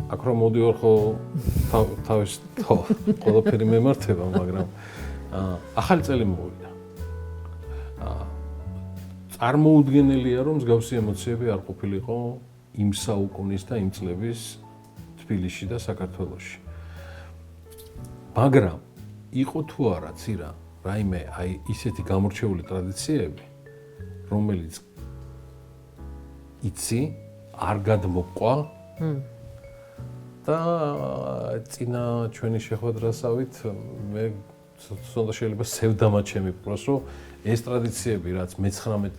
აქ რომ მოდიოარ ხო თავის ყველაფერი მემართება, მაგრამ ახალი წელი მოვიდა. წარმოუდგენელია, რომ მსგავსი ემოციები არ ყოფილიყო იმ საუკუნის და იმ წლების თბილისში და საქართველოში. მაგრამ იყო თუ არა ცირა რაიმე აი ისეთი გამორჩეული ტრადიციები, რომელიც იცი არ გადმოყვა და წინა ჩვენი შეხვედრასავით მე თუნდაც შეიძლება სევდამად შემიპყროს, რომ ეს ტრადიციები რაც მე-19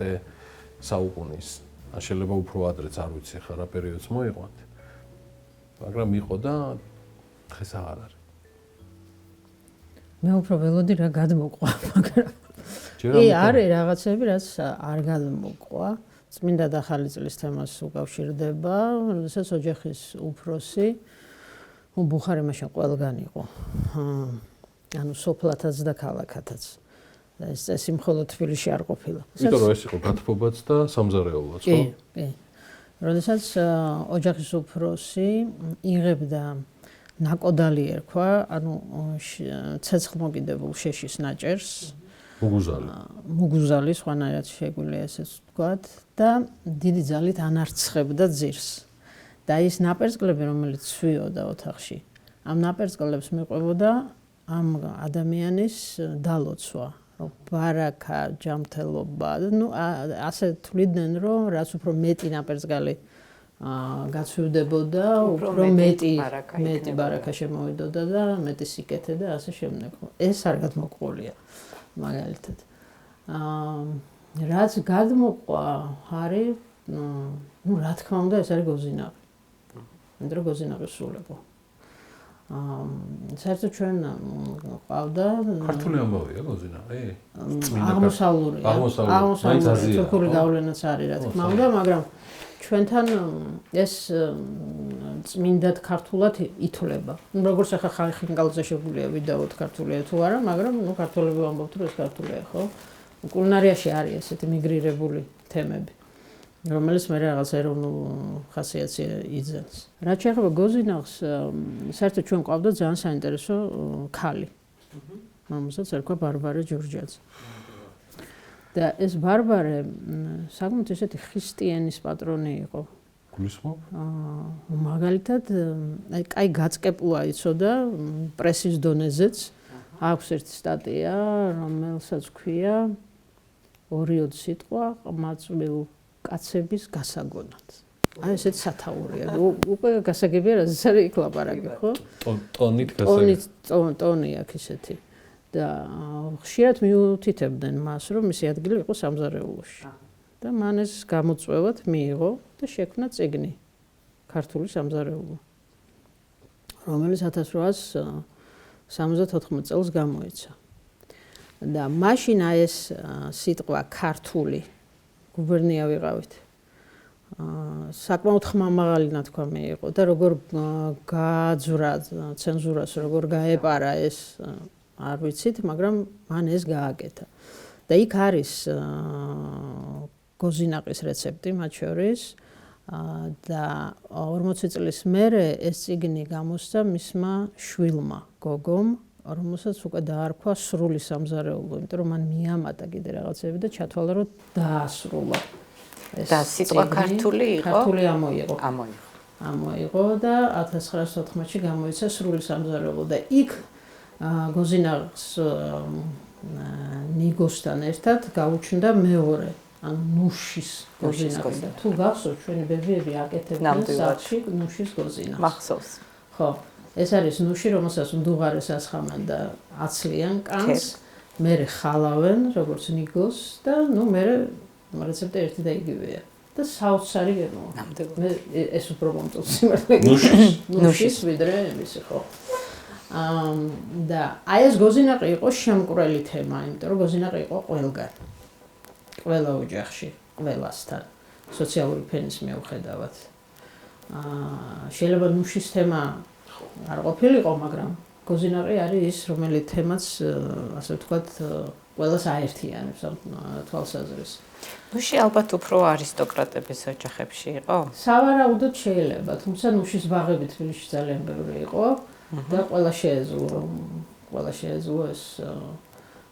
საუკუნის ან შეიძლება უფრო ადრეც არ ვიცი ხა რა პერიოდს მოიყვანთ, მაგრამ იყო და დღეს აღარ არის. მე უფრო ველოდი რა გადმოყვა, მაგრამ არის რაღაცები, რაც არ გადმოყვა. წმინდა და ახალი წლის თემას უკავშირდება, როდესაც ოჯახის უფროსი ბუხარი მაშინ ყველგან იყო. ანუ სოფლათაც და ქალაქათაც. ეს წესი მხოლოდ თბილისში არ ყოფილა. იმიტომ რომ ეს იყო გათბობაც და სამზარეულოც, ხო? კი. როდესაც ოჯახის უფროსი იღებდა ნაკოდალი ერქვა, ანუ ცეცხლმოკიდებულ შეშის ნაჭერს. მუგუზალი, სხვანაირად შეგვიძლია ესეც ვთქვათ და დიდი ძალით ანარცხებდა ძირს. და ის ნაპერწკლები, რომელიც ცვიოდა ოთახში, ამ ნაპერწკლებს მიყვებოდა ამ ადამიანის დალოცვა, რომ ბარაკა, ჯანმრთელობა, ну ასე თვლიდნენ, რომ რაც უფრო მეტი ნაპერწკალი გაცვივდებოდა, უფრო მეტი ბარაკა შემოვიდოდა და მეტი სიკეთე და ასე შემდეგ. ეს არ გადმოყოლია მაგალითად. რაც გადმოყვა არის, ну რა თქმა უნდა, ეს არის გოზინაღი. მე გოზინაღი სულიყო. საერთოდ ჩვენ ყავდა ქართული ამბავია გოზინაღი? აღმოსავლური თურქული გავლენაც არის, რა თქმა უნდა, მაგრამ ჩვენთან ეს წმინდად ქართულად ითვლება. ну როგორც ახლა ხალხინგალზე შეგვიძლია ვიდაოთ ქართულია თუ არა, მაგრამ ну ქართველები ვამბობთ, რომ ეს ქართულია, ხო? კულინარიაში არის ესეთი მიგრირებული თემები, რომელიც მე რაღაც ეროვნულ ხასიათს იძენს. რაც შეეხება გოზინაღს, საერთოდ ჩვენ ყავდა ძალიან საინტერესო ქალი. მამასაც ერქვა ბარბარე ჯორჯაძე. და ეს ბარბარე საკმაოდ ესეთი ხრისტიანის პატრონი იყო. გულისხმობ? მაგალითად, აი კაი გაწყებულა იცოდა პრესის დონეზეც. აქვს ერთი სტატია, რომელსაც ქვია 2 სიტყვა ყმაწვილ კაცების გასაგონად. აი ესეთ სათაურია. უკვე გასაგებია, რაზეც არის იქ ლაპარაკი, ხო? ტონით გასაგებია. ტონი აქვს ისეთი. და ხშირად მიუთითებდნენ მას, რომ მისი ადგილი იყო სამზარეულოში. და მან ეს გამოწვევად მიიღო და შექმნა წიგნი ქართული სამზარეულო, რომელიც 1874 წელს გამოიცა. და მაშინ ეს სიტყვა ქართული გუბერნია ვიყავით. საკმაოდ ხმამაღალი ნათქვამი იყო და როგორ გააძვრა ცენზურას, როგორ გაეპარა ეს არ ვიცით, მაგრამ მან ეს გააკეთა. და იქ არის გოზინაყის რეცეპტი მათ შორის და 40 წლის მერე ეს წიგნი გამოსცა მისმა შვილმა გოგომ, რომელსაც უკვე დაარქვა სრული სამზარეულო, იმიტომ რომ მან მიამატა კიდე რაღაცები და ჩათვალა, რომ დაასრულა. და სიტყვა ქართული იყო? ქართული ამოიღო და 1914-ში გამოიცა სრული სამზარეულო და იქ გოზინაღს ნიგოსთან ერთად გაუჩნდა მეორე, ანუ ნუშის გოზინაღი. თუ გახსოვთ, ჩვენი ბებიები აკეთებდნენ სახლში ნუშის გოზინაღს. მახსოვს. ხო, ეს არის ნუში, რომელსაც მდუღარეს ასხამენ და აცლიან კანს, მერე ხალავენ, როგორც ნიგოს და ნუ მერე რეცეპტი ერთი და იგივეა. და საოცარი გემოვა. მე ეს უფრო მომწონს სიმართლე. ნუშის ვიდრე ისი ხო. და აი ეს გოზინაყი იყო შემკვრელი თემა, იმიტომ რომ გოზინაყი იყო ყველგან. ყველა ოჯახში, ყველასთან, სოციალური ფენის მიუხედავად. შეიძლება ნუშის თემა არ ყოფილიყო, მაგრამ გოზინაყი არის ის, რომელიც თემაც, ასე ვთქვათ, ყველას აერთიანებს ამ თვალსაზრისით. ნუში ალბათ უფრო არისტოკრატების ოჯახებში იყო? სავარაუდოდ შეიძლება, თუმცა ნუშის ბაღები თბილისში ძალიან ბევრი იყო და ყველა შეეძლო ეს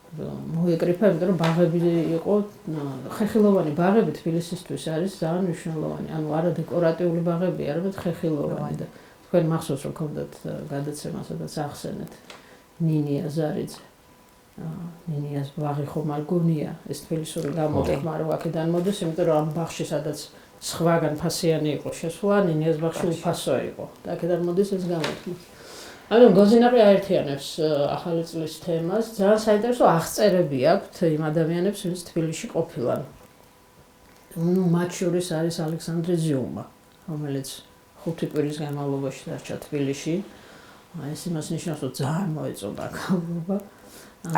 მოეკრიფა, იმიტომ რომ ბაღები იყო, ხეხილოვანი ბაღები თბილისისთვის არის ძალიან მნიშვნელოვანი. ანუ არა დეკორატიული ბაღები, არამედ ხეხილოვანი და თქვენ მახსოვს რომ გქონდათ გადაცემა, სადაც ახსენეთ ნინია ზარიძე. ნინიას ბაღი ხომ არ გონია, ეს თბილისური გამოთქმა რომ აქედან მოდის, იმიტომ რომ ამ ბაღში სადაც სხვაგან ფასიანი იყო შესვლა, ნინიას ბაღში უფასო იყო და აქედან მოდის ეს გამოთქმა. ანუ გოზინაყი აერთიანებს ახალი წლის თემას, ძალიან საინტერესო აღწერები აქვთ იმ ადამიანებს, ვინც თბილისში ყოფილან. მათ შორის არის ალექსანდრე ზიუმა, რომელიც 5 კვირის განმავლობაში დარჩა თბილისში. ეს იმას ნიშნავს, რომ ძალიან მოეწოდა კავშირობა.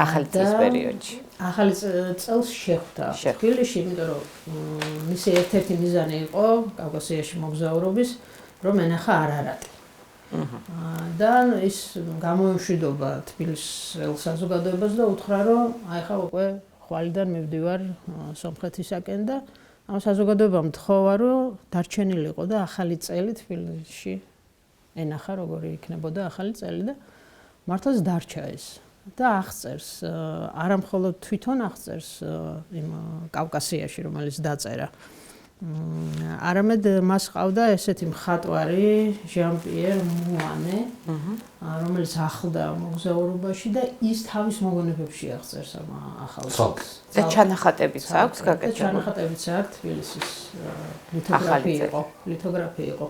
ახალი წლის პერიოდში. ახალი წელს შეხვდა თბილისში, იმიტომ რომ მისი ერთ-ერთი მიზანი იყო კავკასიაში მოგზაურობის, რომ ენახა არარატი. და ის გამოემშვიდობა თბილისელ საზოგადოებას და უთხრა, რომ აი ხა უკვე ხვალიდან მივდივარ სომხეთისაკენ და ამ საზოგადოებამ თხოვა, რომ დარჩენილიყო და ახალი წელი თბილისში ენახა, როგორი იქნებოდა ახალი წელი და მართლაც დარჩა ეს. და აღწერს, არა მხოლოდ თვითონ აღწერს იმ კავკასიაში, რომელიც დაწერა. არამედ მას ყავდა ესეთი მხატვარი ჟან-პიერ მუანე, რომელიც ახლდა მოგზაურობაში და ის თავის მოგონებებში აღწერს ამ ახალ წელს. და ჩანახატებიც აქვს გაკეთებული. ჩანახატებიც აქვს თბილისის ლითოგრაფი იყო.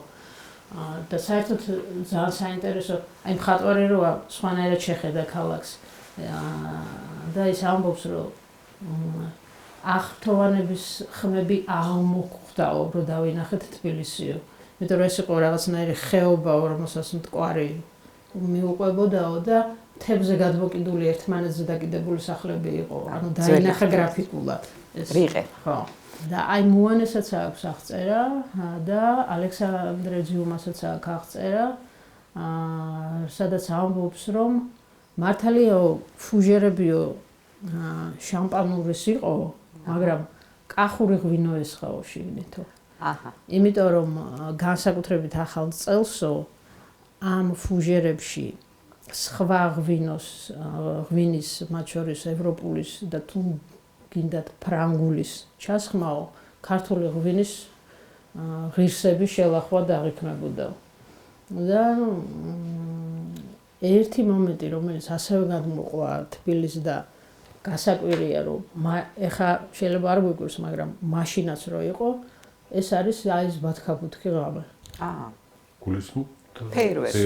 და საერთოდ ძალიან საინტერესო, აი მხატვარი როა სხვანაირად შეხედა ქალაქს და ის ამბობს, რომ აღფრთოვანების ხმები აღმოხვდაო, რომ დავინახეთ თბილისიო. იმიტომ რომ ეს იყო რაღაცნაირი ხეობა, რომელსაც მტკვარი მიუყვებოდაო და მთებზე გადმოკიდული ერთმანეთზე დაკიდებული სახლები იყო. ანუ დაინახა გრაფიკულად ეს. რიყე. ხო. და აი მუანესაც აქვს აღწერა და ალექსანდრე ზიუმასაც აქვს აღწერა, სადაც ამბობს, რომ მართალიაო ფუჟერებიო შამპანურის იყო, მაგრამ კახური ღვინო ესხაო შიგნითო. აჰა. იმიტომ რომ განსაკუთრებით ახალ წელსო ამ ფუჟერებში სხვა ღვინის, მათ შორის ევროპულის და თუ გინდათ ფრანგულის ჩასხმაო, ქართული ღვინის ღირსების შელახვა დაღიქმებოდა. და ერთი მომენტი, რომელიც ასევე გადმოყვა თბილისს და გასაკვირია, რომ ეხა შეიძლება არ გვიგვირს, მაგრამ მაშინაც რო იყო, ეს არის ეს ბათქაბუთქი ღამე. გულისხმობ ფეირვერკი.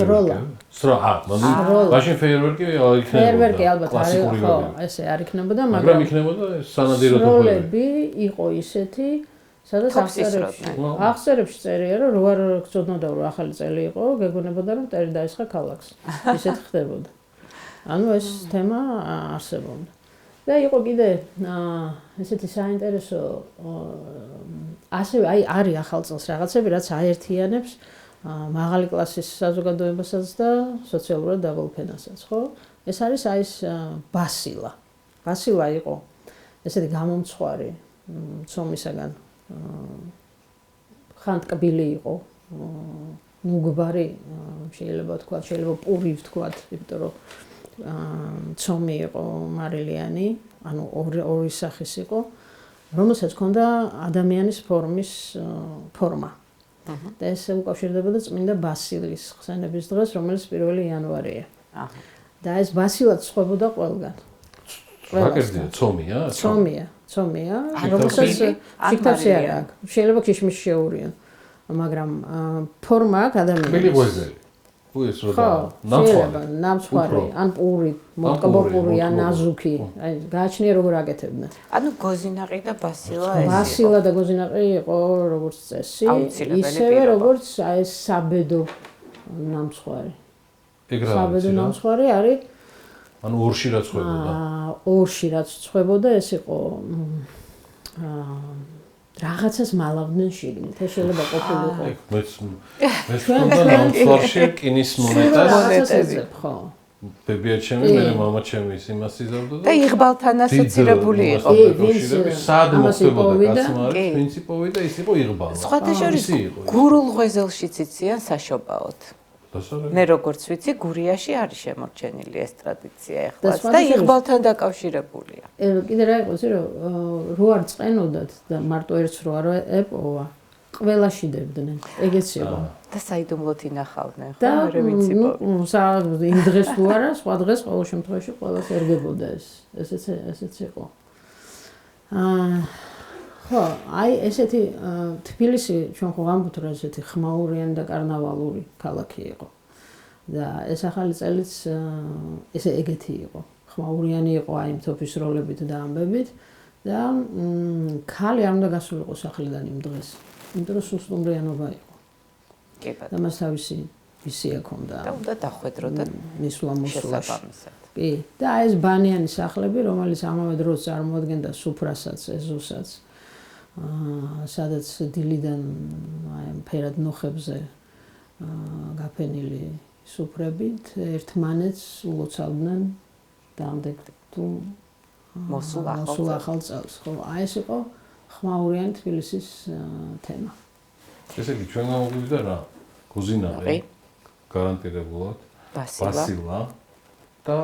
მაშინ ფეირვერკი იქნებოდა. ფეირვერკი ალბათ არის, ხო, ესე არ იქნებოდა, მაგრამ იქნებოდა სანადირო სროლები იყო ისეთი, სადაც აღწერებში წერია, რომ რო არ გწოდნოდა, რომ ახალი წელი იყო, გეგონებოდა, რომ მტერი დაესხა ქალაქს. ისეთ ხდებოდა. ანუ ეს თემა არსებობდა. და იყო კიდე ესეთი საინტერესო ასევე აი არის ახალ წელს რაღაცები, რაც აერთიანებს მაღალი კლასის საზოგადოებასაც და სოციალურად დაბალ ფენასაც, ხო? ეს არის აი ეს ბასილა. ბასილა იყო ესეთი გამომცხვარი ცომისაგან ხანტკბილი იყო, მუგბარი, შეიძლება თქვა, შეიძლება პური ვთქვა, იმიტომ რომ ცომი იყო მარილიანი, ანუ ორი სახის იყო, რომელსაც ჰქონდა ადამიანის ფორმა. და ეს უკავშირდებოდა წმინდა ბასილის ხსენების დღეს, რომელიც 1 იანვარია. და ეს ბასილად სხვებოდა ყველგან. რა ცომია? ცომია, რომელსაც ფიქრობსი არ აქვს. შეიძლება ქიშმის შეურიან, მაგრამ ფორმა აქვს ადამიანის. ბილი გვეზელი. უეს რა ნამცხვარი, ან პური, მოტკბო-პური, ან ნაზუქი. აი, გააჩნია როგორ აკეთებდნენ. ანუ გოზინაყი და ბასილა ეს. ბასილა და გოზინაყი იყო როგორც წესი, ისევე როგორც აი ეს საბედო ნამცხვარი. საბედო ნამცხვარი არის ანუ ორში რაც ხვებოდა. ორში რაც ხვებოდა, ეს იყო რაღაცას მალავდნენ შიგნით. ეს შეიძლება ყოფილიყო. მეც მქონდა ნამცხვარში რკინის მონეტას. მონეტები, ხო. ბებია ჩემი, მე მამა ჩემი იმას იზავდა და იღბალთან ასოცირებული იყო. სად მოხდებოდა კაცმარი, ვინც იპოვიდა ის იყო იღბალი. სხვათა შორის გურულ ღვეზელშიც იციან საშობაოდ. მე როგორც ვიცი, გურიაში არის შემორჩენილი ეს ტრადიცია ეხლაც და იღბალთან დაკავშირებულია. კიდე რა იყო, რო არ წენოდათ და მარტო ერთს რო არ ეპოვა, ყველაში დებდნენ. ეგეც იყო. და საიდუმლოდ ინახავდნენ, ხო, მე ვიცი. იმ დღეს თუ არა, სხვა დღეს ყოველ შემთხვევაში ყველას ერგებოდა ეს. ესეც იყო. ხო, აი ესეთი თბილისი ჩვენ ხო ვამბობთ რომ ესეთი ხმაურიანი და კარნავალური ქალაქი იყო. და ეს ახალი წელიც ესე ეგეთი იყო. ხმაურიანი იყო აი თოფის როლებით და ამბებით და ქალი არ უნდა გასულიყო სახლიდან იმ დღეს. იმიტომ რომ სუსტუმრიანობა იყო. კი ბატონო. და მას თავისი ვისია ჰქონდა. და უნდა დახვედროდა მისვლა-მოსვლაში. კი, და აი ეს ბანიანი სახლები, რომელიც ამავე დროს წარმოადგენდა სუფრასაც, ეზოსაც. სადაც დილიდან აი ფერად ნოხებზე გაფენილი სუფრებით ერთმანეთს ულოცავდნენ დამდეგ თუ მოსულ ახალ წელს. ხო, აი ეს იყო ხმაურიანი თბილისის თემა. ესე იგი ჩვენ გამოგვივიდა რა? გუზინაყი გარანტირებულად, ბასილა და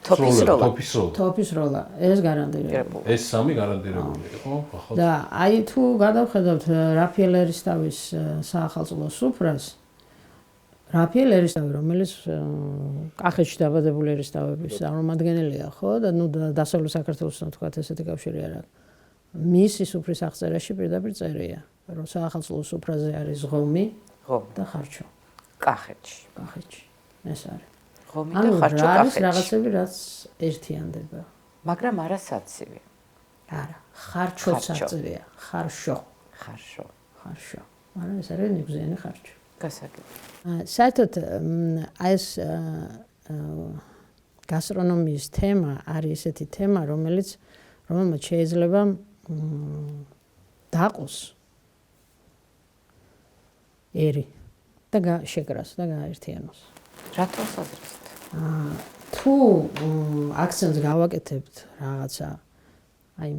თოფის როლა. ეს გარანტირებული. ეს სამი გარანტირებული იყო, ახლა. და აი თუ გადავხედავთ რაფიელ ერისთავის საახალწლო სუფრას, რაფიელ ერისთავი, რომელიც კახეთში დაბადებული ერისთავების წარმომადგენელია, ხო? და ნუ დასავლეთ საქართველოს თქვათ ესეთი კავშირი არ აქვს. მისი სუფრის აღწერაში პირდაპირ წერია, რომ საახალწლო სუფრაზე არის ღომი და ხარჩო. კახეთში. ეს არის. ღომი და ხარჩო კახეთში. არის რაღაცები, რაც ერთიანდება. მაგრამ არა საცივი. არა, ხარჩოც აწევია, ხარშო. მაგრამ ეს არის ნიგზიანი ხარჩო. გასაგები. საერთოდ ეს გასტრონომიის თემა არის ესეთი თემა, რომელიც შეიძლება დაყოს ერი და შეკრას და გააერთიანოს. რატო საზრისთ? თუ აქცენტს გავაკეთებთ რაღაცა აი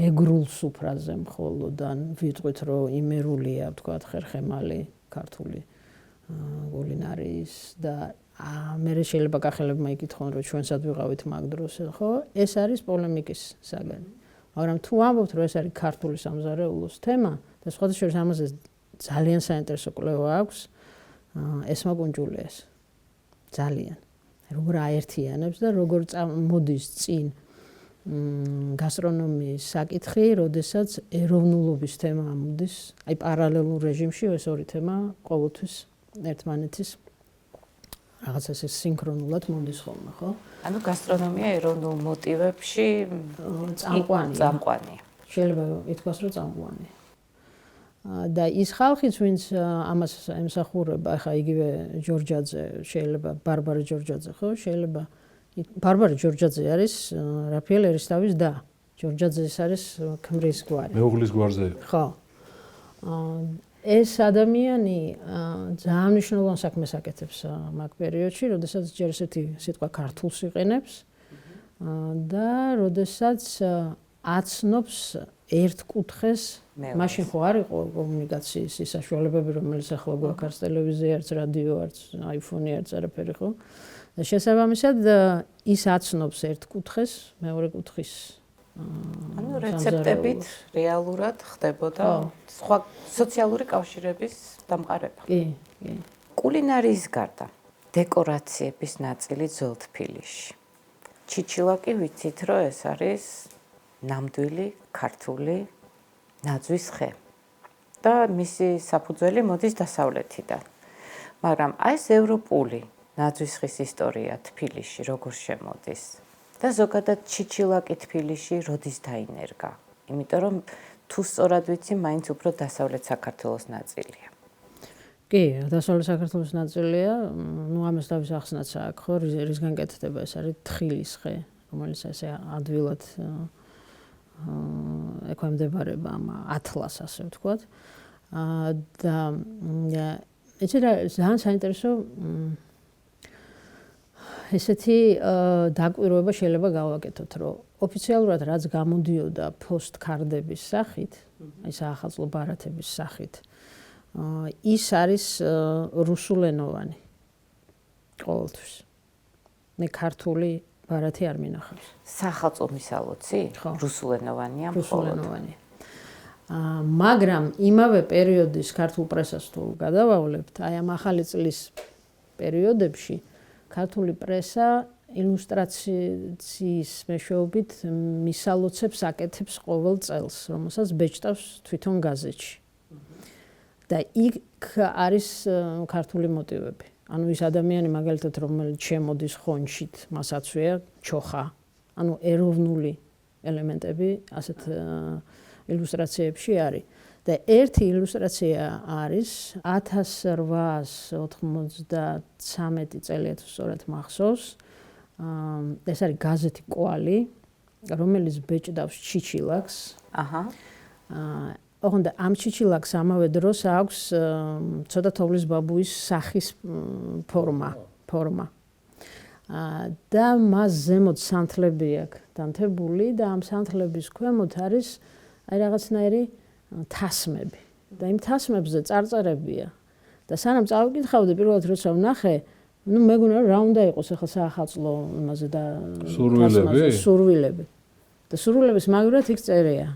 მეგრულ სუფრაზე მხოლოდ ან ვიტყვით რომ იმერულია თქვათ ხერხემალი ქართული კულინარიის და მე შეიძლება კახელებმა იკითხონ რომ ჩვენსაც ვიყავით მაგ დროს ხო ეს არის პოლემიკის საგანი მაგრამ თუ ამბობთ რომ ეს არის ქართული სამზარეულოს თემა და სხვათა შორის ამაზე ძალიან საინტერესო კვლევა აქვს ესმაკუნჯულიას ძალიან როგორ აერთიანებს და როგორ მოდის წინ გასტრონომიის საკითხი, როდესაც ეროვნულობის თემა ამოდის, აი პარალელურ რეჟიმში ეს ორი თემა ყოველთვის ერთმანეთის რაღაც ესე სინქრონულად მოდის ხოლმე, ხო? ანუ გასტრონომია ეროვნულ მოტივებში წამყვანია. შეიძლება ითქვას, რომ წამყვანია. და ის ხალხიც, ვინც ამას ემსახურება, ახლა იგივე ჯორჯაძე, შეიძლება ბარბარე ჯორჯაძე, ხო? შეიძლება ბარბარე ჯორჯაძე არის რაფიელ ერისთავის და ჯორჯაძე არის ქმრის გვარი. მეუღლის გვარზე. ხო. ეს ადამიანი ძალიან მნიშვნელოვან საქმეს აკეთებს მაგ პერიოდში, როდესაც ჯერ ესეთი სიტყვა ქართულს იყენებს და როდესაც აცნობს ერთ კუთხეს, მაშინ ხო არ იყო კომუნიკაციის ის საშუალებები, რომელიც ახლა გვაქვს ტელევიზია, არც რადიო, არც აიფონი, არც არაფერი ხო? შესაბამისად ის აცნობს ერთ კუთხეს მეორე კუთხის ანუ რეცეპტებით რეალურად ხდებოდა სხვა სოციალური კავშირების დამყარება. კი. კულინარიის გარდა დეკორაციების ნაწილი ძველთბილისში. ჩიჩილაკი ვიცით რომ ეს არის ნამდვილი ქართული ნაძვის ხე და მისი საფუძველი მოდის დასავლეთიდან. მაგრამ აი ეს ევროპული ნაძვის ხის ისტორია თბილისში როგორ შემოდის და ზოგადად ჩიჩილაკი თბილისში როდის დაინერგა? იმიტომ რომ თუ სწორად ვიცი, მაინც უფრო დასავლეთ საქართველოს ნაწილია. კი, დასავლეთ საქართველოს ნაწილია, ნუ ამას თავის ახსნაც აქვს, ხო, რისგან კეთდება, ეს არის თხილის ხე, რომელიც ესე ადვილად ექვემდებარება ამ ათლას, ასე ვთქვათ. და ეს ძალიან საინტერესო ესეთი დაკვირვება შეიძლება გავაკეთოთ, რომ ოფიციალურად რაც გამოდიოდა პოსტკარდების სახით, აი საახალწლო ბარათების სახით, ის არის რუსულენოვანი ყოველთვის. მე ქართული ბარათი არ მინახავს. საახალწლო მისალოცი? რუსულენოვანია მხოლოდ. რუსულენოვანია. მაგრამ იმავე პერიოდის ქართულ პრესას თუ გადავავლებთ, აი ამ ახალი წლის პერიოდებში ქართული პრესა ილუსტრაციის მეშვეობით მისალოცებს აკეთებს ყოველ წელს, რომელსაც ბეჭდავს თვითონ გაზეთში. და იქ არის ქართული მოტივები. ანუ ის ადამიანი მაგალითად რომელიც შემოდის ხონჩით, მას აცვია ჩოხა. ანუ ეროვნული ელემენტები ასეთ ილუსტრაციებში არის. და ერთი ილუსტრაცია არის 1893 წელი თუ სწორად მახსოვს. ეს არის გაზეთი კვალი, რომელიც ბეჭდავს ჩიჩილაკს. ოღონდ ამ ჩიჩილაკს ამავე დროს აქვს ცოტა თოვლის ბაბუის სახის ფორმა. და მას ზემოთ სანთლები აქვს დანთებული და ამ სანთლების ქვემოთ არის აი რაღაცნაირი თასმები. და იმ თასმებზე წარწერებია. და სანამ წავიკითხავდი პირველად როცა ვნახე, ну მეგონა რა უნდა იყოს ახლა საახალწლო იმაზე და სურვილები. და სურვილების მაგვრად იქ წერია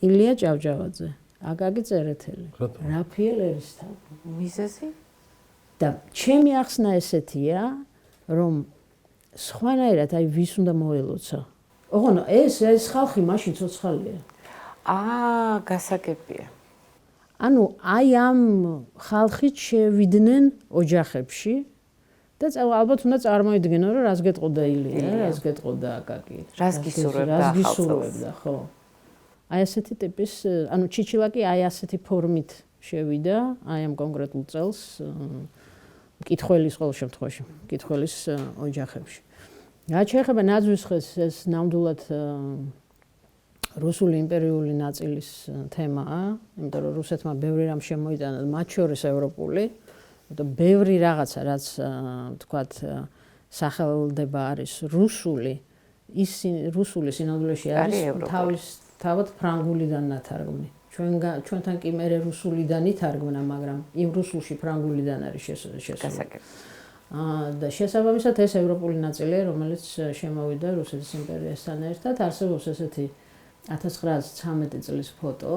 ილია ჭავჭავაძე, აკაკი წერეთელი, რაფიელ ერისთავი. მიზეზი? და ჩემი ახსნა ესეთია, რომ სხვანაირად აი ვის უნდა მოელოცა. ოღონდ ეს ხალხი მაშინ ცოცხალია. გასაგებია. ანუ აი ამ ხალხით შევიდნენ ოჯახებში და ალბათ უნდა წარმოიდგინო, რომ რას გეტყოდა ილია, რას გეტყოდა აკაკი. რას გისურვებდა, ხო. აი ასეთი ტიპის, ანუ ჩიჩილაკი აი ასეთი ფორმით შევიდა, აი ამ კონკრეტულ წელს მკითხველის ყოველ შემთხვევაში, მკითხველის ოჯახებში. რაც შეეხება ნაძვის ხეს, ეს ნამდვილად რუსული იმპერიული ნაწილის თემაა, იმიტომ რომ რუსეთმა ბევრი რამ შემოიტანა, მათ შორის ევროპული, და ბევრი რაღაცა, რაც თქვათ სახელდება არის რუსული, ის რუსული სინამდვილეში არის თავად ფრანგულიდან ნათარგმნი. ჩვენთან კი მერე რუსულიდან ითარგმნა, მაგრამ იმ რუსულში ფრანგულიდან არის შესული. და შესაბამისად ეს ევროპული ნაწილია, რომელიც შემოვიდა რუსეთის იმპერიასთან ერთად, არსებობს ესეთი 1913 წლის ფოტო.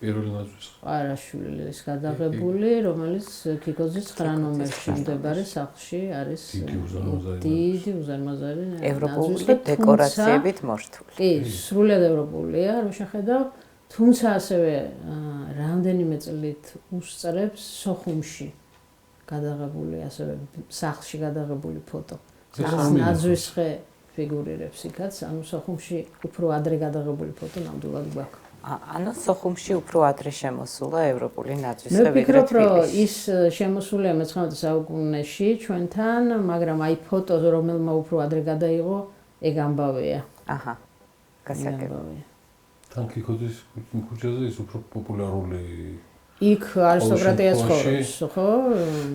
პირველი ნაძვის. ყარაშვილის გადაღებული, რომელიც ქიქოძის 9 ნომერში მდებარე სახლში არის დიდი უზარმაზარი ევროპული დეკორაციებით მორთული. კი, სრულად ევროპულია, რომ შეხედავ, თუმცა ასევე რამდენიმე წლით უსწრებს სოხუმში გადაღებული, ასევე სახლში გადაღებული ფოტო. ნაძვის ხე ფიგურირებს იქაც, ანუ სოხუმში უფრო ადრე გადაღებული ფოტო ნამდვილად გვაქვს. ანუ სოხუმში უფრო ადრე შემოსულა ევროპული ნაძვის ხე. მე ვფიქრობ, რომ ის შემოსულია მე-19 საუკუნეში ჩვენთან, მაგრამ აი ფოტო, რომელმა უფრო ადრე გადაიღო, ეგ ამბავია. გასაგებია. თან ქიქოძის ქუჩაზე ის უფრო პოპულარული იქ არისტოკრატია ცხოვრობს, ხო?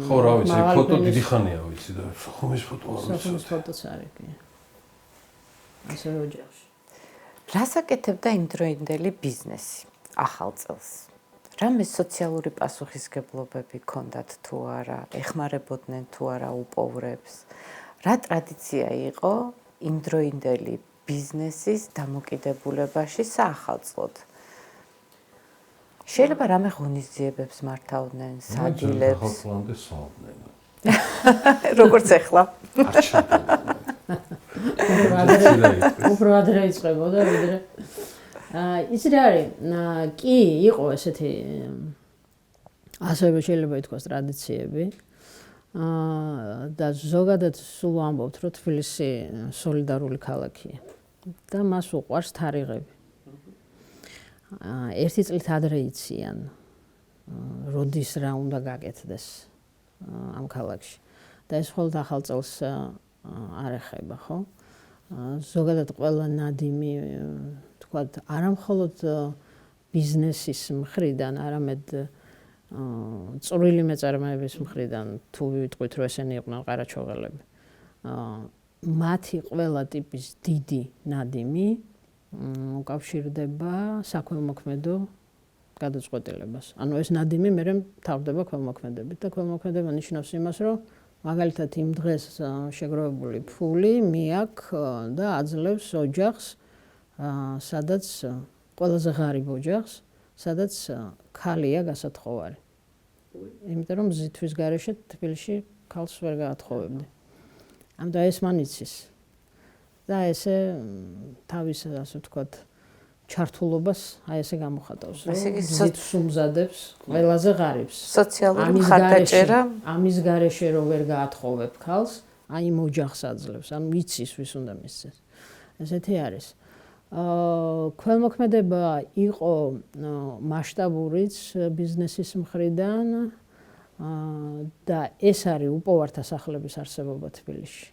ხო, რა ვიცი, ფოტო დიდი ხანია ვიცი და სოხუმის ფოტო არ ვიცი. სოხუმის ფოტოც არის კი. ასე ოჯახში. რას აკეთებდა იმდროინდელი ბიზნესი ახალ წელს? რამე სოციალური პასუხისგებლობები ჰქონდათ თუ არა, ეხმარებოდნენ თუ არა უპოვრებს? რა ტრადიცია იყო იმდროინდელი ბიზნესის დამოკიდებულებაში საახალწლოდ? შეიძლება რამე ღონისძიებებს მართავდნენ, სადილებს. ახალწლამდე საუბრდნენ. როგორც ახლა. უფრო ადრე იწყებოდა, ვიდრე. იცი რა არის? კი, იყო ესეთი ასევე შეიძლება ითქვას ტრადიციები. და ზოგადად სულ ვამბობთ, რომ თბილისი სოლიდარული ქალაქია და მას უყვარს თარიღები. ერთი წლით ადრე იციან, როდის რა უნდა გაკეთდეს ამ ქალაქში. და ეს მხოლოდ ახალ წელს არ ეხება, ხო? ზოგადად ყველა ნადიმი, თქვათ, არა მხოლოდ ბიზნესის მხრიდან, არამედ წვრილი მეწარმეების მხრიდან, თუ ვიტყვით, რომ ესენი იყვნენ ყარაჩოღელები. მათი ყველა ტიპის დიდი ნადიმი უკავშირდება საქველმოქმედო გადაწყვეტილებას. ანუ ეს ნადიმი მერე მთავრდება ქველმოქმედებით და ქველმოქმედება ნიშნავს იმას, რომ მაგალითად იმ დღეს შეგროვებული ფული მიაკ და აძლევს ოჯახს, სადაც ყველაზე ღარიბ ოჯახს, სადაც ქალია გასათხოვარი. იმიტომ რომ ზითვის გარეშე თბილისში ქალს ვერ გაათხოვებდი. ამიტომ ეს მან იცის. და ესე თავის ასე ვთქვათ ჩართულობას აი ესე გამოხატავს. ზითს უმზადებს ყველაზე ღარიბს. სოციალური მხარდაჭერა ამის გარეშე რომ ვერ გაათხოვებ ქალს, აი იმ ოჯახს აძლევს. ანუ იცის ვის უნდა მისცეს. ესეთი არის. ქველმოქმედება იყო მასშტაბურიც ბიზნესის მხრიდან და ეს არის უპოვართა სახლების არსებობა თბილისში.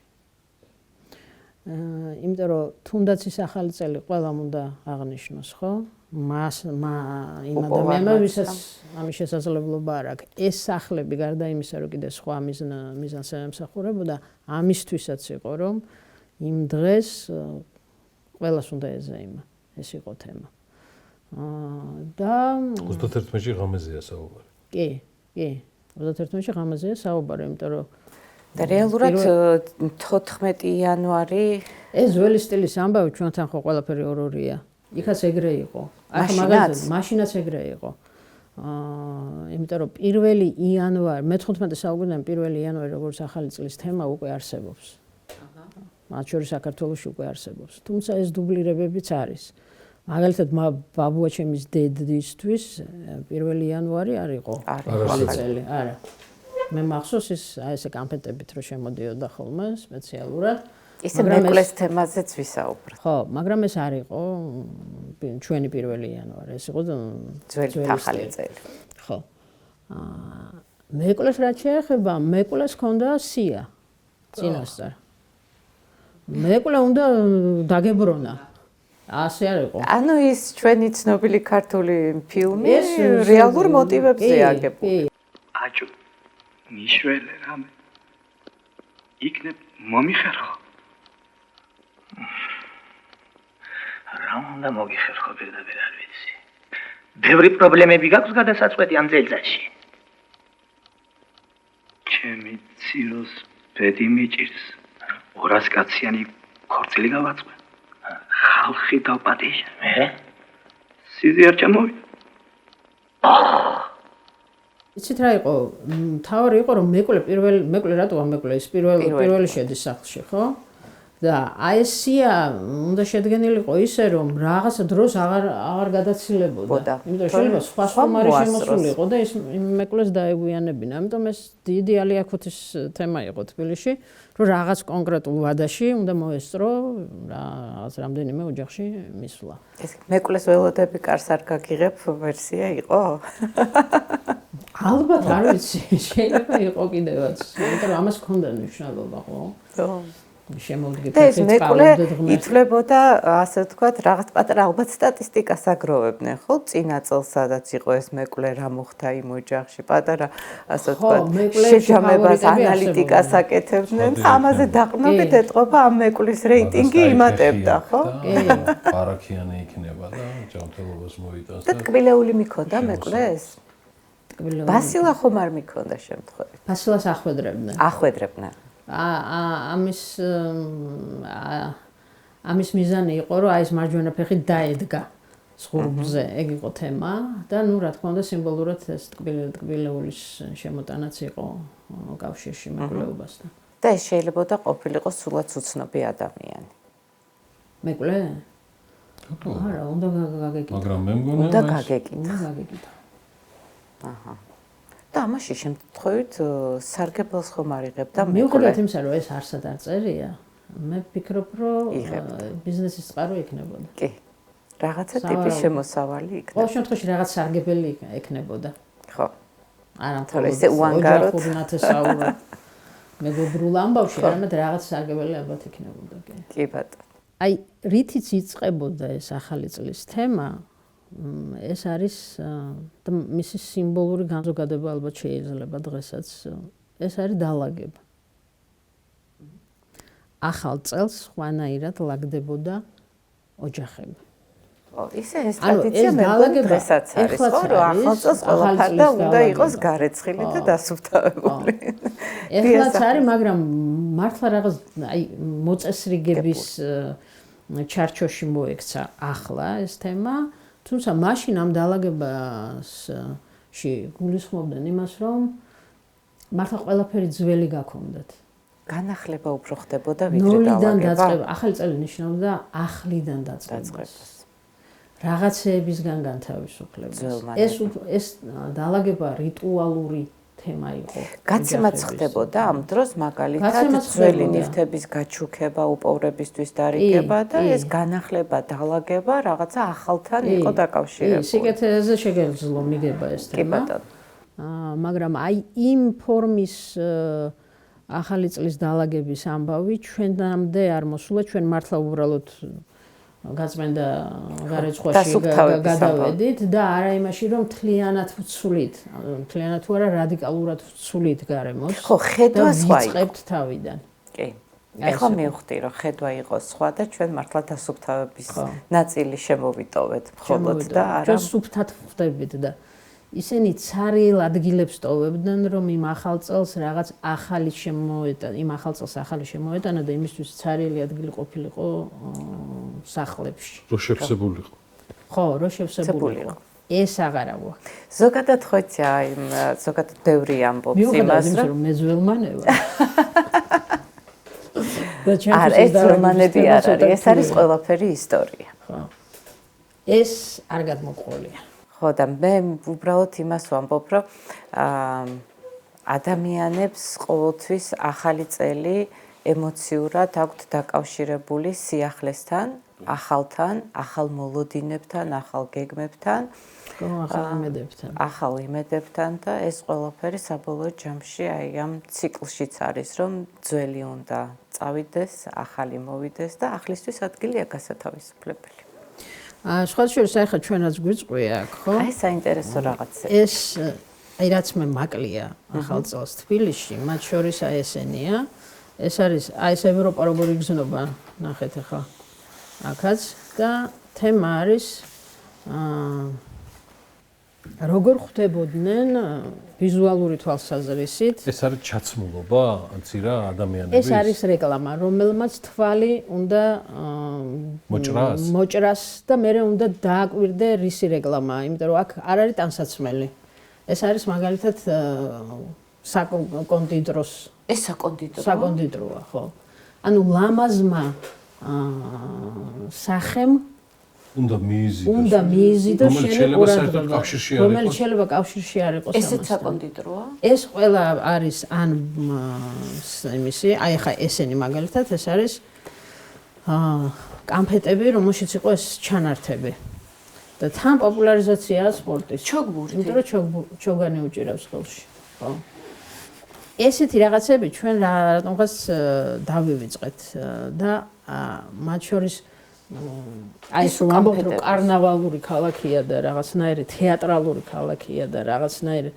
იმიტომ რომ თუნდაც ის ახალი წელი ყველამ უნდა აღნიშნოს, ხო? იმ ადამიანმა, ვისაც ამის შესაძლებლობა არ აქვს. ეს სახლები გარდა იმისა, რომ კიდე სხვა მიზანს ემსახურებოდა, ამისთვისაც იყო, რომ იმ დღეს ყველას უნდა ეზეიმა. ეს იყო თემა. და 31-ში ღამეზეა საუბარი. კი. 31-ში ღამეზეა საუბარი, იმიტომ რომ და რეალურად 14 იანვარი ეს ძველი სტილის ამბავი ჩვენთან ხო ყველაფერი ორ-ორია. იქაც ეგრე იყო. მაშინაც ეგრე იყო. იმიტომ რომ 1 იანვარი, მე-15 საუკუნიდან 1 იანვარი როგორც ახალი წლის თემა უკვე არსებობს. მათ შორის საქართველოში უკვე არსებობს. თუმცა ეს დუბლირებებიც არის. მაგალითად ბაბუაჩემის დედისთვის 1 იანვარი არ იყო ახალი წელი. არა. მე მახსოვს ის აი ესე კამპეტებით რომ შემოდიოდა ხოლმე სპეციალურად. ისე მეკლეს თემაზეც ვისაუბრეთ. ხო, მაგრამ ეს არ იყო ჩვენი 1 იანვარი, ეს იყო ძველი ახალი წელი. ხო. მეკლეს რაც შეეხება, მეკლეს ჰქონდა სია წინასწარ. მეკლე უნდა დაგებრონა. ასე არ იყო. ანუ ის ჩვენი ცნობილი ქართული ფილმი რეალურ მოტივებზე აგებული. აჭუ მიშველე რამე იქნებ მომიხერხო. რა უნდა მოგიხერხო პირდაპირ არ ვიცი. ბევრი პრობლემები გაქვს გადასაწყვეტი ამ წელიწადში. ჩემი ციროს ბედი მიჭირს. 200 კაციანი ქორწილი გავაწყვე. ხალხი დავპატიჟა. მე სიზი არ ჩამოვიდა. იცით რა იყო? თავი იყო რომ მეკლე რატოა მეკლე ის პირველი შედის სახლში, ხო? და აი ეს სია უნდა შედგენილიყო ისე რომ რაღაცა დროს აღარ გადაცილებოდა. იმიტომ შეიძლება სხვა ხომარი შემოსულიყო და ის მეკლეს დაეგვიანებინა. ამიტომ ეს დიდი ალიაქოთის თემა იყო თბილისში, რომ რაღაც კონკრეტულ ვადაში უნდა მოესწრო რაღაც რამდენიმე ოჯახში მისვლა. ეს მეკლეს ველოდები კარს არ გაგიღებ ვერსია იყო? ალბათ არ ვიცი, შეიძლება იყო კიდევაც. იმიტომ რომ ამას ჰქონდა მნიშვნელობა, ხო? ხო. და ეს მეკლე ითვლებოდა, ასე ვთქვათ, რაღაც პატარა ალბათ სტატისტიკას აგროვებდნენ, ხო? წინა წელს სადაც იყო ეს მეკლე, რა მოხდა იმ ოჯახში, პატარა, ასე ვთქვათ, შეჯამებას ანალიტიკას აკეთებდნენ. ამაზე დაყრდნობით ეტყობა ამ მეკლის რეიტინგი იმატებდა, ხო? პარაქიანი იქნება და ჯანმრთელობას მოიტანს და ტკბილეული მიქონდა მეკლეს? ბასილა ხომ არ მიქონდა შემთხვევით? ბასილას ახვედრებდნენ. ახვედრებდნენ. ამის მიზანი იყო, რომ აი ეს მარჯვენა ფეხი დაედგა ზღურბლზე, ეგ იყო თემა და ნუ რა თქმა უნდა სიმბოლურად ეს ტკბილეულის შემოტანაც იყო კავშირში მეკვლეობასთან. და ეს შეიძლება ყოფილიყო სულაც უცნობი ადამიანი. მეკლე? არა, უნდა გაგეკითხა. მაგრამ მე მგონია უნდა გაგეკითხა. უნდა გაგეკითხა. აჰა. და ამაში შემთხვევით სარგებელს ხომ არ იღებდა მეკლე? მიუხედავად იმისა, რომ ეს არსად არ წერია, მე ვფიქრობ, რომ ბიზნესის წყარო იქნებოდა. კი. რაღაცა ტიპის შემოსავალი იქნება. ყოველ შემთხვევაში რაღაც სარგებელი იქნებოდა. ხო. არა, თორე ესე უანგაროდ. ოჯახური ნათესაურად. მეგობრულ ამბავში არამედ რაღაც სარგებელი ალბათ იქნებოდა, კი. კი ბატონო. აი, რითიც იწყებოდა ეს ახალი წლის თემა, ეს არის და მისი სიმბოლური განზოგადება ალბათ შეიძლება დღესაც ეს არის დალაგება. ახალ წელს ხვანაირად ლაგდებოდა ოჯახები. ისე ეს ტრადიცია მე დღესაც არის, ხო, რომ ახალ წელს ყველაფერი უნდა იყოს გარეცხილი და დასუფთავებული. ეხლაც არის, მაგრამ მართლა რაღაც აი მოწესრიგების ჩარჩოში მოექცა ახლა ეს თემა, თუმცა მაშინ ამ დაალაგებაში გულისხმობდნენ იმას, რომ მართლა ყველაფერი ძველი გაქონდათ. განახლება უფრო ხდებოდა ვიდრე დაალაგება. ნულიდან დაწყება, ახალი წელი ნიშნავდა ახლიდან დაწყებას. რაღაცეებისგან განთავისუფლებას. ეს დაალაგება რიტუალური თემა იყო. გაცემაც ხდებოდა ამ დროს მაგალითად ძველი ნივთების გაჩუქება, უპოვრებისთვის დარიგება და ეს განახლება, დაალაგება რაღაცა ახალთან იყო დაკავშირებული. სიკეთეზე შეგეძლო მიგება ეს თემა. მაგრამ აი იმ ფორმის ახალი წლის დაალაგების ამბავი ჩვენამდე არ მოსულა, ჩვენ მართლა უბრალოდ გაწმენდა გარეცხვაში გადავედით და არა იმაში რომ თლიანად ვცვლით, თლიანად თუ არა რადიკალურად ვცვლით გარემოს. ხო, ხედვა სხვა იყო. ვიწყებთ თავიდან. კი. ეხლა მივხვდი რომ ხედვა იყო სხვა და ჩვენ მართლა დასუფთავების ნაწილი შემოვიტოვეთ მხოლოდ და არა ჩვენ სუფთად ვხდებით და ისინი ცარიელ ადგილებს ტოვებდნენ რომ იმ ახალ წელს რაღაც ახალი შემოეტანა, იმ ახალ წელს ახალი შემოეტანა და იმისთვის ცარიელი ადგილი ყოფილიყო სახლებში. რო შევსებულიყო. ხო, რო შევსებულიყო. ეს აღარავა. ზოგადად ხო იცი, აი ზოგადად ბევრი ამბობს იმას, რომ მე ძველმანე ვარ. არ ეს რომანები არ არის, ეს არის ყველაფერი ისტორია. ხო. ეს არ გადმოყოლია. ხო და მე უბრალოდ იმას ვამბობ, რომ ადამიანებს ყოველთვის ახალი წელი ემოციურად აქვთ დაკავშირებული სიახლესთან, ახალთან, ახალ მოლოდინებთან, ახალ გეგმებთან, ახალ იმედებთან და ეს ყველაფერი საბოლოო ჯამში აი ამ ციკლშიც არის, რომ ძველი უნდა წავიდეს, ახალი მოვიდეს და ახლისთვის ადგილია გასათავისუფლებელი. სხვა შორის ახლა ჩვენაც გვიწყვია, ხო? აი საინტერესო რაღაცა. ეს აი რაც მე მაკლია ახალ წელს თბილისში, მათ შორის აი ესენია. ეს არის აი ეს ევროპა როგორ იგრძნობა, ნახეთ ახლა. აქაც და თემა არის როგორ ხვდებოდნენ ვიზუალური თვალსაზრისით. ეს არის ჩაცმულობა, ძირა ადამიანების. ეს არის რეკლამა, რომელმაც თვალი უნდა მოჭრას და მერე უნდა დააკვირდე რისი რეკლამაა, იმიტომ რომ აქ არ არის ტანსაცმელი. ეს არის მაგალითად საკონდიტროს. ეს საკონდიტროა? საკონდიტროა, ხო. ანუ ლამაზმა სახემ უნდა მიიზიდო რომელიც შეიძლება კავშირში არ იყოს. ესეც საკონდიტროა? ეს ყველა არის ან იმისი, აი ხა ესენი მაგალითად ეს არის კამფეტები, რომელშიც იყო ეს ჩანართები. და თან პოპულარიზაციაა სპორტის. ჩოგბურთი. იმიტომ რომ ჩოგანი უჭირავს ხელში. ხო. ესეთი რაღაცები ჩვენ რატომღაც დავივიწყეთ და მათ შორის აი ეს რომ ამბობთ რომ კარნავალური ქალაქია და რაღაცნაირი თეატრალური ქალაქია და რაღაცნაირი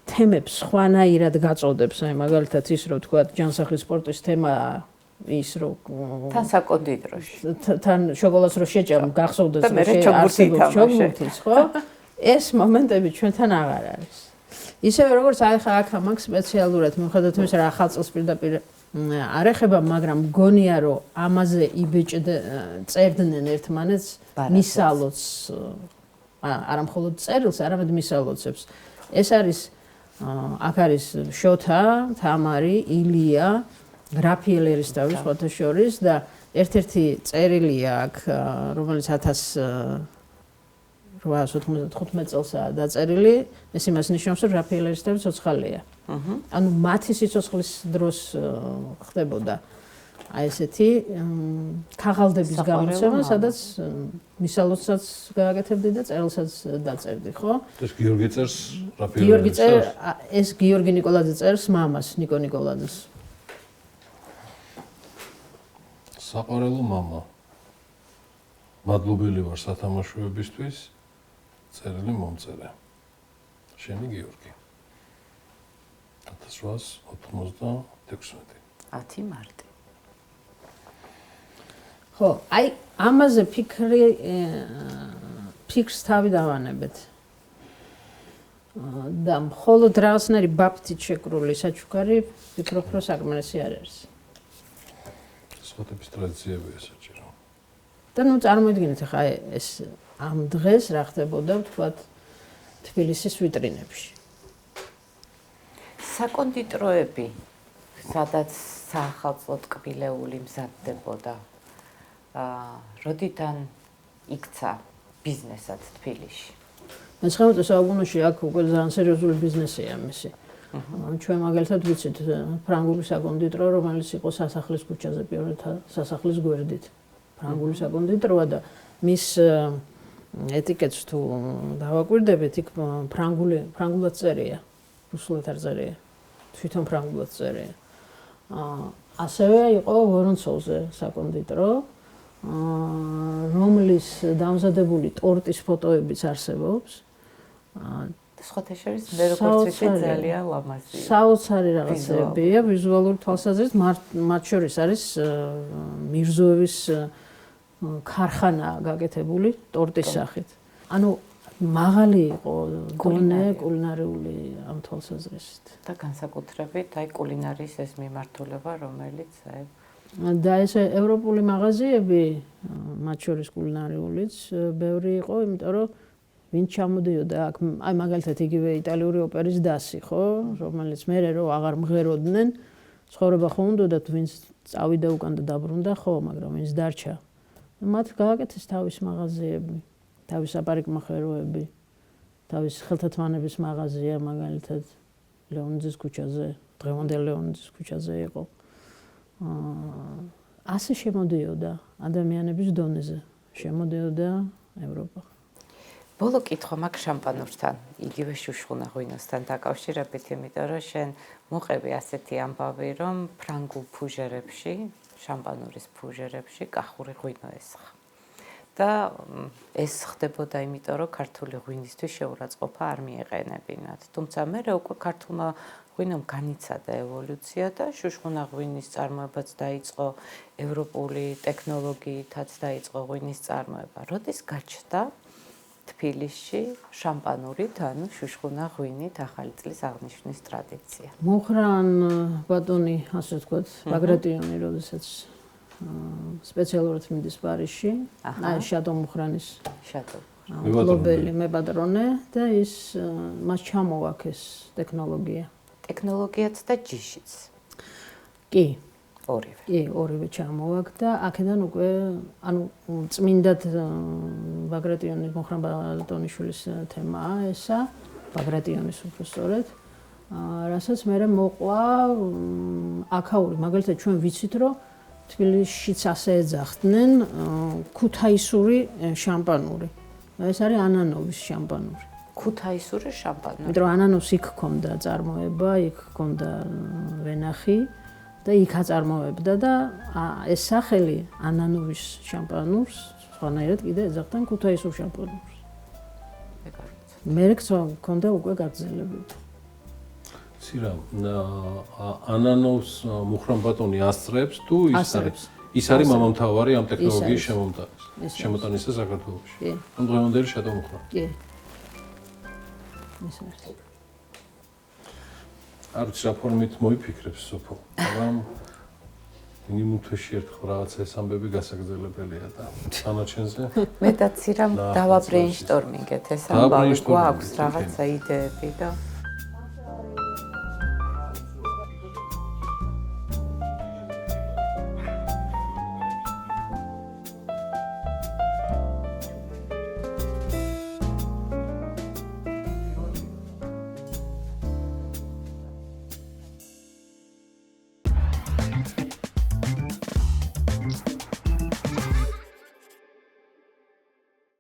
თემებს სხვანაირად გაწოდებს, აი მაგალითად ის რომ თქვა ჯანსაღლის სპორტის თემა ის რომ თან საკონდიტროში თან შოკოლადს რო შეჭამ გახსოვდეს რომ შეარსებობს, ხო? ეს მომენტები ჩვენთან აღარ არის. ისევე როგორც აი ხა აქ მაგ სპეციალურად მიუხედავად იმისა რომ ახალ წელს პირდაპირ არ ეხება, მაგრამ მგონია რომ ამაზე წერდნენ ერთმანეთს მისალოც არა მხოლოდ წერილს, არამედ მისალოცებს. ეს არის აქ არის შოთა, თამარი, ილია, რაფიელ ერისთავის სხვათა შორის და ერთ-ერთი წერილია აქ, რომელიც 1895 წელსაა დაწერილი, ეს იმას ნიშნავს, რომ რაფიელ ერისთავი ცოცხალია. ანუ მათი სიცოცხლის დროს ხდებოდა აი ესეთი ქაღალდების გამოცემა, სადაც მისალოცსაც გააკეთებდი და წერილსაც დაწერდი, ხო? ეს გიორგი წერს რაფიელ გიორგი წერს, ეს გიორგი ნიკოლაძე წერს მამას, ნიკო ნიკოლაძეს. საყვარელო მამა. მადლობელი ვარ სათამაშოებისთვის. წერილი მომწერე. შენი გიორგი. 1896. 10 მარტი. ხო, აი ამაზე ფიქრს თავი დავანებეთ. და მხოლოდ რაღაცნაირი ბაფთით შეკრული საჩუქარი ვფიქრობ, რომ საკმარისი არ არის. სხვადასხვა ტრადიციებია საჭირო. და ნუ წარმოიდგინეთ ახლა ეს ამ დღეს რა ხდებოდა ვთქვათ თბილისის ვიტრინებში. საკონდიტროები, სადაც საახალწლო ტკბილეული მზადდებოდა. როდიდან იქცა ბიზნესად თბილისში? მე-19 საუკუნეში აქ უკვე ძალიან სერიოზული ბიზნესია მისი. ჩვენ მაგალითად ვიცით ფრანგული საკონდიტრო, რომელიც იყო სასახლის ქუჩაზე პირველად სასახლის გვერდით. ფრანგული საკონდიტროა და მის ეტიკეტს თუ დავაკვირდებით, იქ ფრანგულად წერია, რუსულად არ წერია. თვითონ ფრანგულად წერია. ასევე იყო ვორონცოვზე საკონდიტრო, რომლის დამზადებული ტორტის ფოტოებიც არსებობს. სხვათა შორის მე როგორც ვიცი ძალიან ლამაზია. საოცარი რაღაცებია ვიზუალური თვალსაზრისით, მათ შორის არის მირზოევის ქარხანა გაკეთებული ტორტის სახით. ანუ მაღალი იყო დონე კულინარიული ამ თვალსაზრისით. და განსაკუთრებით აი კულინარიის ეს მიმართულება, რომელიც აი და ეს ევროპული მაღაზიები, მათ შორის კულინარიულიც, ბევრი იყო, იმიტომ რომ ვინ ჩამოდიოდა აქ, აი მაგალითად იგივე იტალიური ოპერის დასი, ხო, რომელიც მერე რო აღარ მღეროდნენ, ცხოვრება ხო უნდათ, ვინც წავიდა უკან და დაბრუნდა, ხო, მაგრამ ვინც დარჩა. მათ გააკეთეს თავის მაღაზიები, თავის საპარიკმახეროები, თავის ხელთათმანების მაღაზია, მაგალითად ლეონიძის ქუჩაზე, დღევანდელ ლეონიძის ქუჩაზე იყო. ასე შემოდიოდა ადამიანების დონეზე, შემოდიოდა ევროპა. ბოლო კითხვა მაქვს შამპანურთან, იგივე შუშხუნა ღვინოსთან დაკავშირებით, იმიტომ რომ შენ მოყევი ასეთი ამბავი, რომ ფრანგულ ფუჟერებში, შამპანურის ფუჟერებში კახური ღვინო ესხა. და ეს ხდებოდა იმიტომ, რომ ქართული ღვინისთვის შეურაცხყოფა არ მიეყენებინათ. თუმცა მე უკვე ქართულმა ღვინომ განიცადა ევოლუცია და შუშხუნა ღვინის წარმოებაც დაიწყო, ევროპული ტექნოლოგიითაც დაიწყო ღვინის წარმოება. როდის გაჩნდა თბილისში შამპანურით, ანუ შუშხუნა ღვინით ახალი წლის აღნიშვნის ტრადიცია? მუხრან ბატონი, ასე ვთქვათ, ბაგრატიონი, როდესაც სპეციალურად მიდის პარიზში, აი შატო მუხრანის მფლობელი მებადრონე და ის მას ჩამოაქვს ტექნოლოგია. ტექნოლოგიაც და ჯიშიც. კი. ორივე. კი, ორივე ჩამოაქვს და აქედან უკვე, ანუ წმინდად ბაგრატიონის მუხრან ბატონიშვილის თემაა ესა, ბაგრატიონის უბრალოდ. რასაც მე მოყვა აქაური, მაგალითად ჩვენ ვიცით, რომ თბილისშიც ასე ეძახდნენ ქუთაისური შამპანური. ეს არის ანანოვის შამპანური. ქუთაისური შამპანური. იმიტომ რომ ანანოს იქ ჰქონდა წარმოება, იქ ჰქონდა ვენახი და იქ აწარმოებდა და ეს სახელი ანანოვის შამპანურს სხვანაირად კიდე ეძახდნენ ქუთაისურ შამპანურს. მე ჰქონდა უკვე გაგრძელებული. ცირა ანანოს მუხრან ბატონი ასწრებს თუ ის არის მამამთავარი ამ ტექნოლოგიის შემოტანისა საქართველოში. კი. დღევანდელი შატო მუხრა. კი. ეს არის. არ ვიცი რა ფორმით მოიფიქრებს სოფო, მაგრამ მინიმუმ თვეში ერთხელ რაღაცა ეს ამბები გასაგრძელებელია და თანაჩენზე. მე და ცირამ დავაბრეინშტორმინგეთ ეს ამბავი, გვაქვს რაღაცა იდეები და